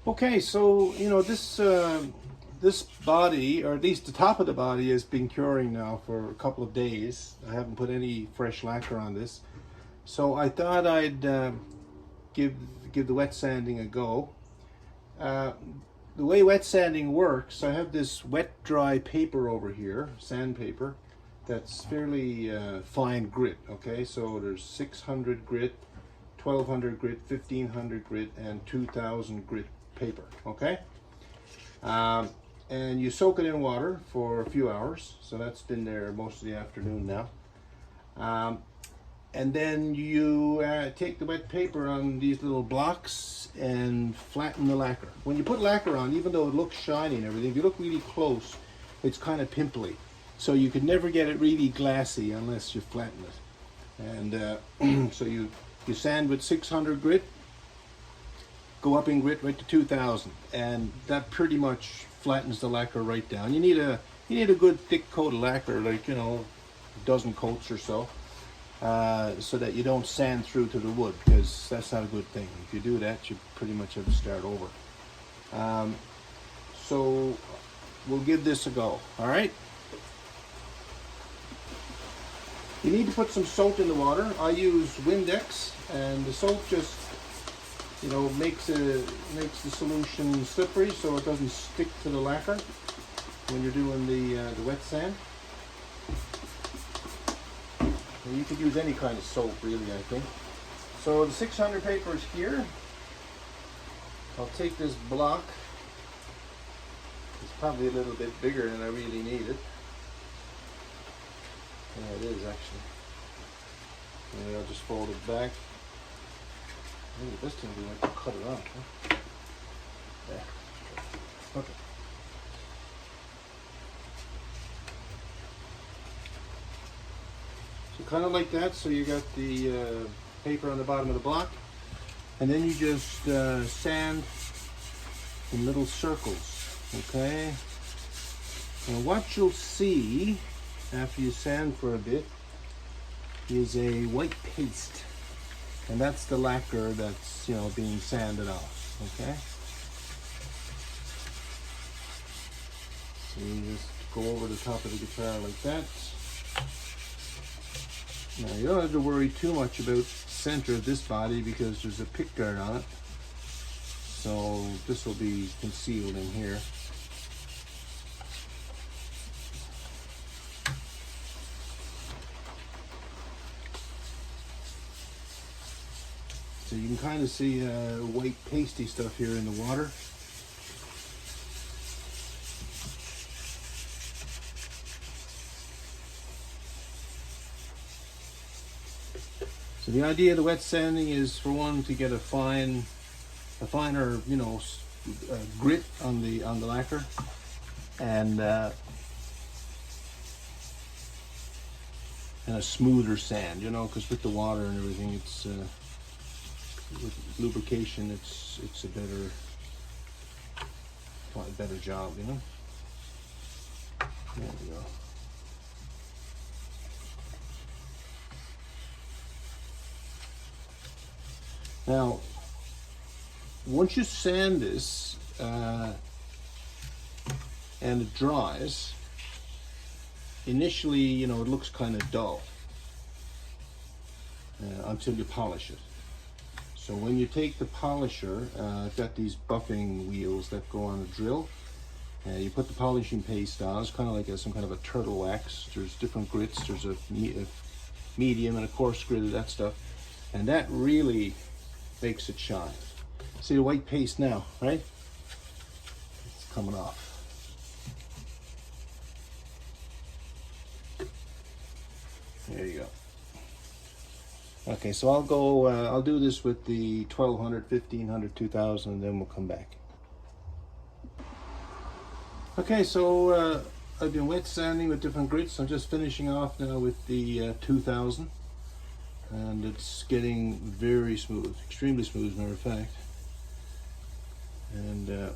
Okay, so this body, or at least the top of the body, has been curing now for a couple of days. I haven't put any fresh lacquer on this, so I thought I'd give give the wet sanding a go. Uh, the way wet sanding works, I have this wet dry paper over here, sandpaper, that's fairly fine grit. Okay, so there's 600 grit, 1200 grit, 1500 grit, and 2000 grit paper. Okay, um, and you soak it in water for a few hours. So that's been there most of the afternoon now. Um, and then you take the wet paper on these little blocks and flatten the lacquer. When you put lacquer on, even though it looks shiny and everything, if you look really close, it's kind of pimply. So you could never get it really glassy unless you flatten it. And so you sand with 600 grit, go up in grit right to 2000, and that pretty much flattens the lacquer right down. You need a good thick coat of lacquer, like a dozen coats or so. So that you don't sand through to the wood, because that's not a good thing. If you do that, you pretty much have to start over. So we'll give this a go. All right. You need to put some soap in the water. I use Windex, and the soap just makes the solution slippery, so it doesn't stick to the lacquer when you're doing the wet sand. And you could use any kind of soap, really, I think. So the 600 paper is here. I'll take this block. It's probably a little bit bigger than I really need it. Yeah, it is actually. And I'll just fold it back. Maybe the best thing to do is to cut it off. Huh? Yeah. Okay. So kind of like that. So you got the paper on the bottom of the block, and then you just sand in little circles. Okay. And what you'll see after you sand for a bit is a white paste, and that's the lacquer that's being sanded off. Okay. So you just go over the top of the guitar like that. Now you don't have to worry too much about the center of this body, because there's a pick guard on it, so this will be concealed in here. So you can kind of see white pasty stuff here in the water. So the idea of the wet sanding is, for one, to get a finer grit on the lacquer, and a smoother sand, because with the water and everything, it's with lubrication, it's a better job, There we go. Now, once you sand this and it dries, initially, it looks kind of dull until you polish it. So when you take the polisher, I've got these buffing wheels that go on a drill, and you put the polishing paste on. It's kind of like some kind of a turtle wax. There's different grits. There's a medium and a coarse grit of that stuff, and that really makes it shine. See the white paste now, right? It's coming off. There you go. Okay, so I'll do this with the 1200, 1500, 2000, and then we'll come back. Okay, so I've been wet sanding with different grits. I'm just finishing off now with the 2000. And it's getting very smooth, extremely smooth, as a matter of fact. And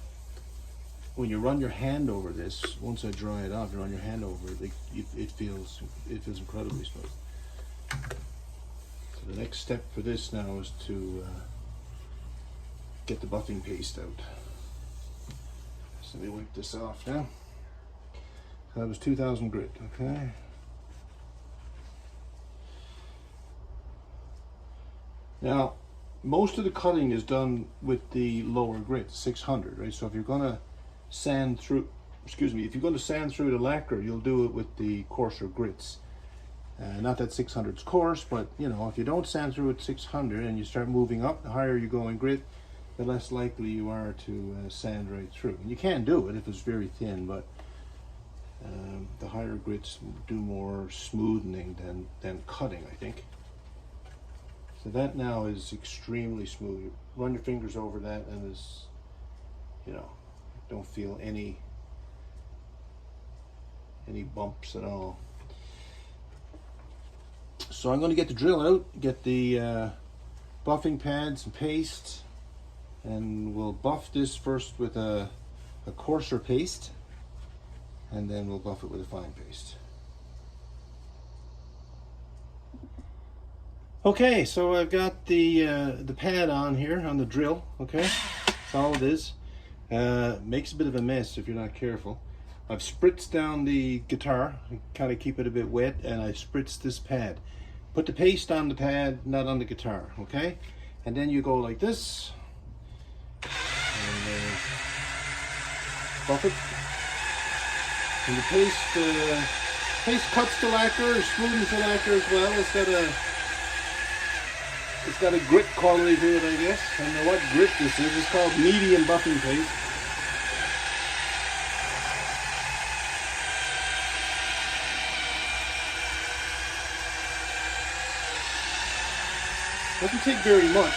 when you run your hand over this, once I dry it off, you run your hand over it, it feels incredibly smooth. So the next step for this now is to get the buffing paste out. So let me wipe this off now. That was 2000 grit, okay? Now, most of the cutting is done with the lower grit, 600, right? So if you're gonna sand through, excuse me, if you're gonna sand through the lacquer, you'll do it with the coarser grits. Not that 600 is coarse, but you know, if you don't sand through at 600 and you start moving up, the higher you go in grit, the less likely you are to sand right through. And you can do it if it's very thin, but the higher grits do more smoothing than cutting, I think. So that now is extremely smooth. You run your fingers over that and there's, you know, don't feel any bumps at all. So I'm going to get the drill out, get the buffing pads and paste, and we'll buff this first with a coarser paste, and then we'll buff it with a fine paste. Okay, so I've got the pad on here on the drill. Okay, that's all it is. Makes a bit of a mess if you're not careful. I've spritzed down the guitar, kind of keep it a bit wet, and I spritzed this pad. Put the paste on the pad, not on the guitar, okay? And then you go like this, and buff it. And the paste cuts the lacquer, smoothens the lacquer as well. It's got a grit quality to it, I guess. I don't know what grit this is. It's called medium buffing paste. Doesn't take very much.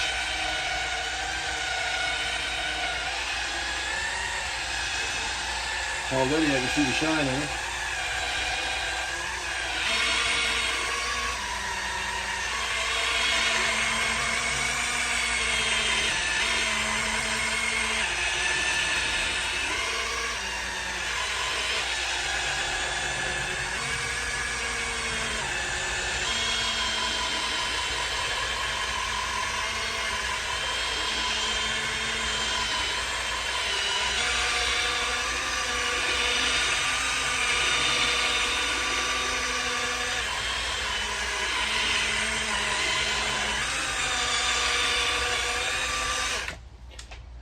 Already I can see the shine on it.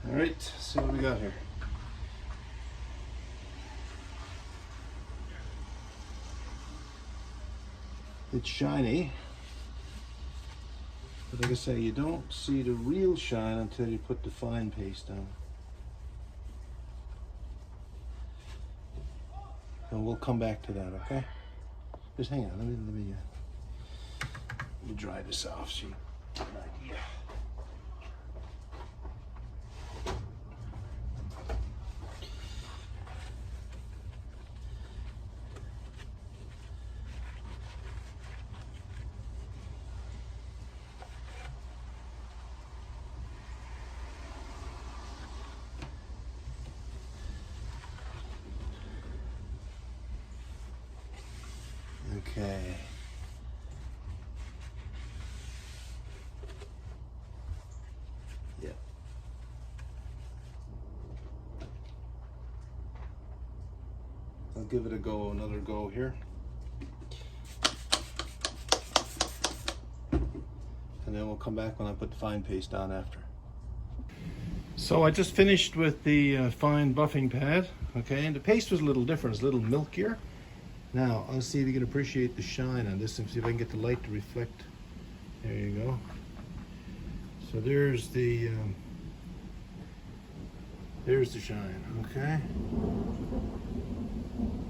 All right, see what we got here. It's shiny, but like I say, you don't see the real shine until you put the fine paste on. And we'll come back to that, okay? Just hang on, let me dry this off so you get an idea. Okay. Yeah. I'll give it another go here. And then we'll come back when I put the fine paste on after. So I just finished with the fine buffing pad, okay, and the paste was a little different, it's a little milkier. Now, I'll see if you can appreciate the shine on this and see if I can get the light to reflect. There you go. So there's the shine, okay?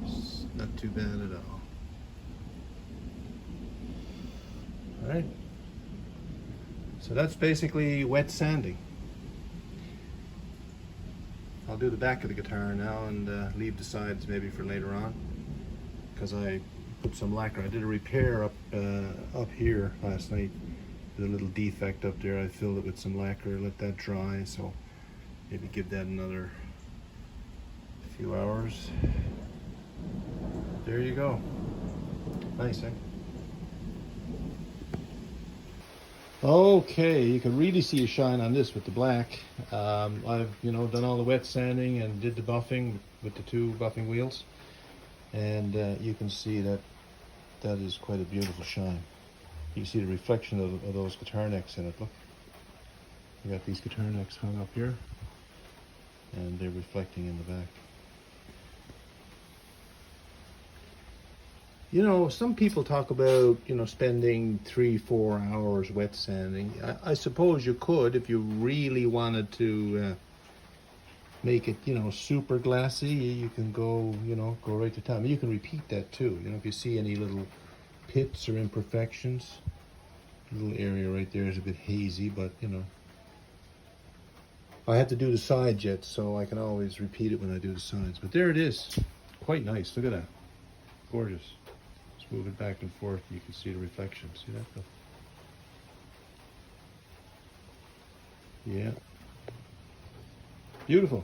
It's not too bad at all. All right. So that's basically wet sanding. I'll do the back of the guitar now and leave the sides maybe for later on, because I put some lacquer. I did a repair up here last night. There's a little defect up there. I filled it with some lacquer, let that dry, so maybe give that another few hours. There you go. Nice, eh? Okay, you can really see a shine on this with the black. I've done all the wet sanding and did the buffing with the two buffing wheels, and you can see that that is quite a beautiful shine. You can see the reflection of those guitar necks in it. Look, we got these guitar necks hung up here, and they're reflecting in the back. You know, some people talk about, spending 3-4 hours wet sanding. I suppose you could if you really wanted to make it, super glassy. You can go right to town. You can repeat that too. If you see any little pits or imperfections, the little area right there is a bit hazy, but I have to do the sides yet, so I can always repeat it when I do the sides. But there it is. Quite nice. Look at that. Gorgeous. Just move it back and forth. You can see the reflection. See that though? Yeah. Beautiful.